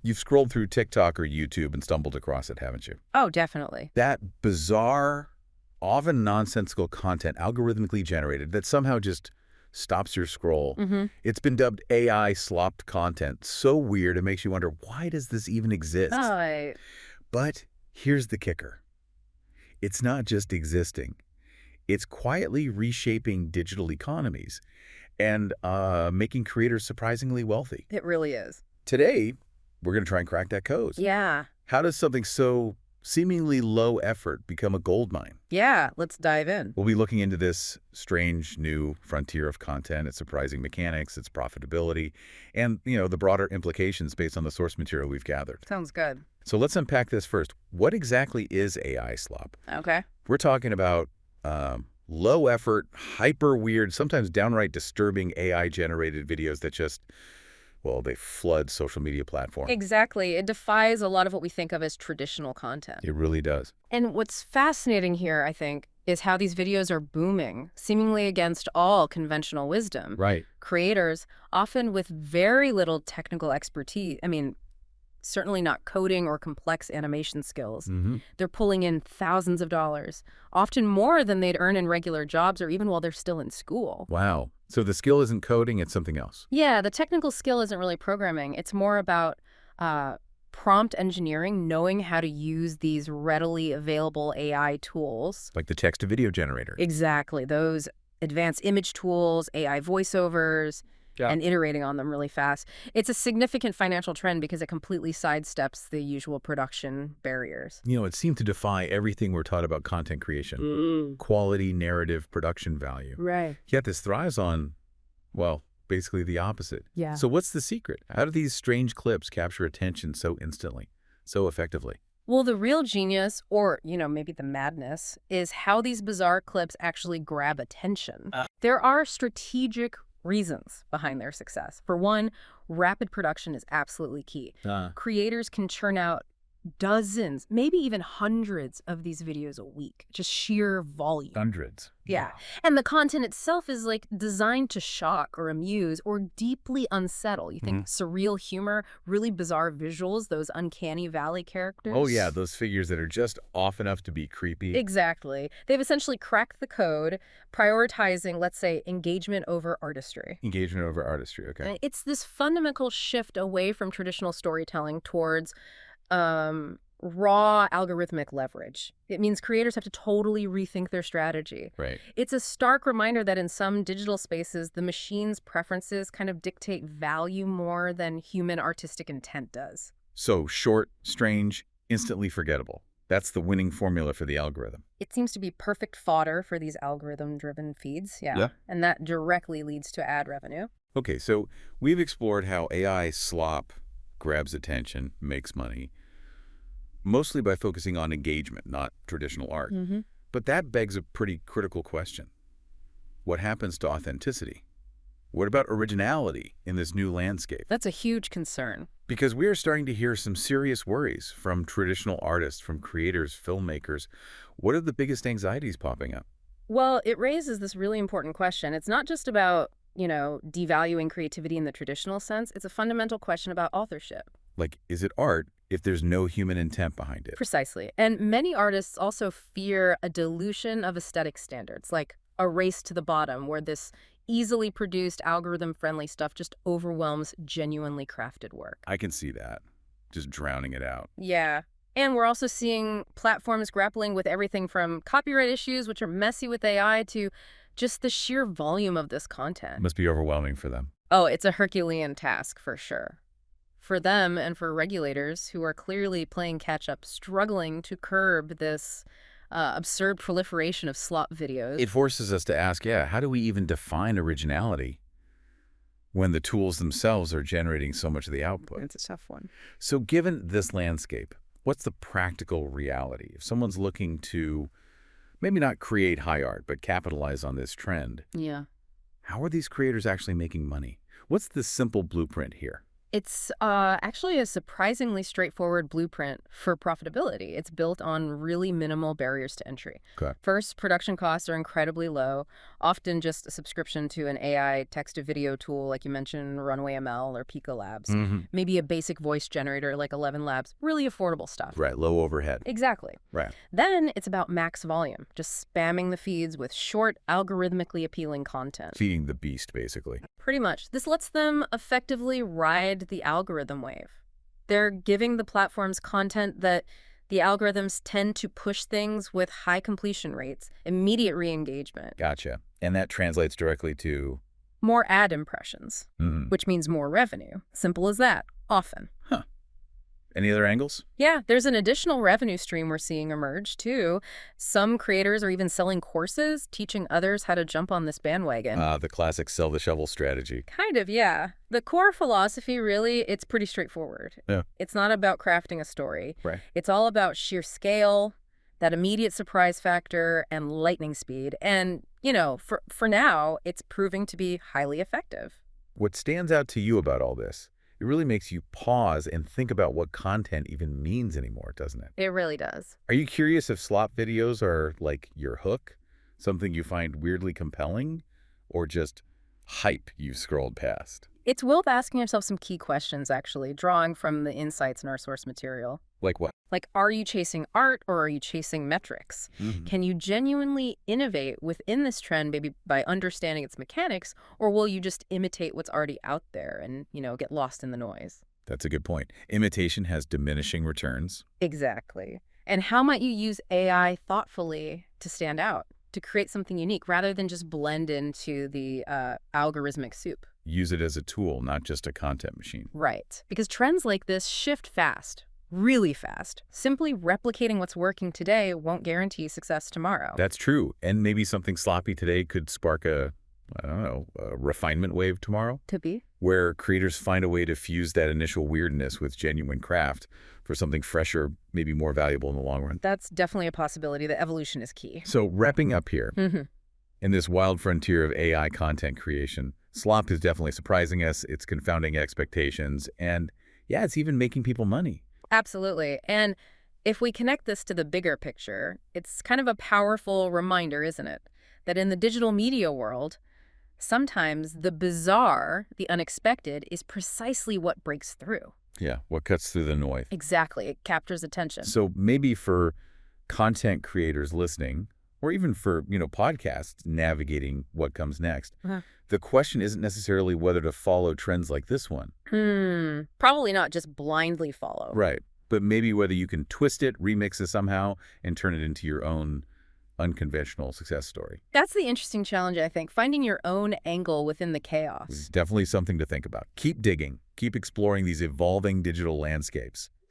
You've scrolled through TikTok or YouTube and stumbled across it, haven't you? Oh, definitely. That bizarre, often nonsensical content algorithmically generated that somehow just stops your scroll. Mm-hmm. It's been dubbed AI slopped content. So weird, it makes you wonder, why does this even exist? Oh, But here's the kicker. It's not just existing. It's quietly reshaping digital economies and making creators surprisingly wealthy. it really is. Today, we're going to try and crack that code. Yeah. How does something so seemingly low effort become a goldmine? Yeah, let's dive in. We'll be looking into this strange new frontier of content, its surprising mechanics, its profitability, and, the broader implications based on the source material we've gathered. Sounds good. So let's unpack this first. What exactly is AI slop? Okay. We're talking about low effort, hyper weird, sometimes downright disturbing AI-generated videos that just, well, they flood social media platforms. Exactly. It defies a lot of what we think of as traditional content. It really does. And what's fascinating here, I think, is how these videos are booming, seemingly against all conventional wisdom. Right. Creators, often with very little technical expertise, certainly not coding or complex animation skills. Mm-hmm. They're pulling in thousands of dollars, often more than they'd earn in regular jobs or even while they're still in school. Wow. So the skill isn't coding, it's something else. Yeah, the technical skill isn't really programming. It's more about prompt engineering, knowing how to use these readily available AI tools. Like the text-to-video generator. Exactly. Those advanced image tools, AI voiceovers, Yeah. and iterating on them really fast. It's a significant financial trend because it completely sidesteps the usual production barriers. It seemed to defy everything we're taught about content creation. Quality, narrative, production value. Right. Yet this thrives on, well, basically the opposite. Yeah. So what's the secret? How do these strange clips capture attention so instantly, so effectively? Well, the real genius, or, maybe the madness, is how these bizarre clips actually grab attention. There are strategic reasons behind their success. For one, rapid production is absolutely key. Creators can churn out dozens, maybe even hundreds of these videos a week, just sheer volume. Hundreds. Yeah. And the content itself is designed to shock or amuse or deeply unsettle. You think surreal humor, really bizarre visuals, those uncanny valley characters. Oh, yeah, those figures that are just off enough to be creepy. Exactly. They've essentially cracked the code, prioritizing, let's say, engagement over artistry. Engagement over artistry, okay. And it's this fundamental shift away from traditional storytelling towards raw algorithmic leverage. It means creators have to totally rethink their strategy. Right. It's a stark reminder that in some digital spaces, the machine's preferences kind of dictate value more than human artistic intent does. So short, strange, instantly forgettable. That's the winning formula for the algorithm. It seems to be perfect fodder for these algorithm-driven feeds, yeah. And that directly leads to ad revenue. Okay, so we've explored how AI slop grabs attention, makes money, mostly by focusing on engagement, not traditional art. But that begs a pretty critical question. What happens to authenticity? What about originality in this new landscape? That's a huge concern. Because we are starting to hear some serious worries from traditional artists, from creators, filmmakers. What are the biggest anxieties popping up? Well, it raises this really important question. It's not just about, devaluing creativity in the traditional sense. It's a fundamental question about authorship. Like, is it art if there's no human intent behind it? Precisely. And many artists also fear a dilution of aesthetic standards, like a race to the bottom, where this easily produced algorithm-friendly stuff just overwhelms genuinely crafted work. I can see that. Just drowning it out. Yeah. And we're also seeing platforms grappling with everything from copyright issues, which are messy with AI, to just the sheer volume of this content. Must be overwhelming for them. Oh, it's a Herculean task for sure. For them and for regulators who are clearly playing catch-up, struggling to curb this absurd proliferation of slop videos. It forces us to ask, how do we even define originality when the tools themselves are generating so much of the output? It's a tough one. So given this landscape, what's the practical reality? If someone's looking to maybe not create high art, but capitalize on this trend, Yeah. how are these creators actually making money? What's the simple blueprint here? It's actually a surprisingly straightforward blueprint for profitability. It's built on really minimal barriers to entry. Okay. First, production costs are incredibly low, often just a subscription to an AI text-to-video tool like you mentioned, Runway ML or Pico Labs. Maybe a basic voice generator like 11 Labs. Really affordable stuff. Right, low overhead. Exactly. Right. Then it's about max volume, just spamming the feeds with short, algorithmically appealing content. Feeding the beast, basically. Pretty much. This lets them effectively ride the algorithm wave. They're giving the platforms content that the algorithms tend to push things with high completion rates, immediate re-engagement. Gotcha. And that translates directly to? More ad impressions, which means more revenue. Simple as that, often. Huh. Any other angles? Yeah, there's an additional revenue stream we're seeing emerge, too. Some creators are even selling courses, teaching others how to jump on this bandwagon. The classic sell the shovel strategy. Kind of, yeah. The core philosophy, really, it's pretty straightforward. Yeah. It's not about crafting a story. Right. It's all about sheer scale, that immediate surprise factor, and lightning speed. And, you know, for now, it's proving to be highly effective. What stands out to you about all this? It really makes you pause and think about what content even means anymore, doesn't it? It really does. Are you curious if slop videos are like your hook? Something you find weirdly compelling? Or just hype you've scrolled past? It's worth asking yourself some key questions, actually, drawing from the insights in our source material. Like what? Like, are you chasing art or are you chasing metrics? Can you genuinely innovate within this trend, maybe by understanding its mechanics, or will you just imitate what's already out there and, you know, get lost in the noise? That's a good point. Imitation has diminishing returns. Exactly. And how might you use AI thoughtfully to stand out, to create something unique, rather than just blend into the algorithmic soup? Use it as a tool, not just a content machine. Right. Because trends like this shift fast. Really fast. Simply replicating what's working today won't guarantee success tomorrow. That's true. And maybe something sloppy today could spark a refinement wave tomorrow. Could be. Where creators find a way to fuse that initial weirdness with genuine craft for something fresher, maybe more valuable in the long run. That's definitely a possibility. The evolution is key. So wrapping up here, in this wild frontier of AI content creation, Slop is definitely surprising us. It's confounding expectations. And yeah, it's even making people money. Absolutely. And if we connect this to the bigger picture, it's kind of a powerful reminder, isn't it? That in the digital media world, sometimes the bizarre, the unexpected, is precisely what breaks through. Yeah, what cuts through the noise. Exactly. It captures attention. So maybe for content creators listening, or even for, podcasts navigating what comes next, the question isn't necessarily whether to follow trends like this one. Probably not just blindly follow. Right. But maybe whether you can twist it, remix it somehow, and turn it into your own unconventional success story. That's the interesting challenge, I think, finding your own angle within the chaos. It's definitely something to think about. Keep digging. Keep exploring these evolving digital landscapes.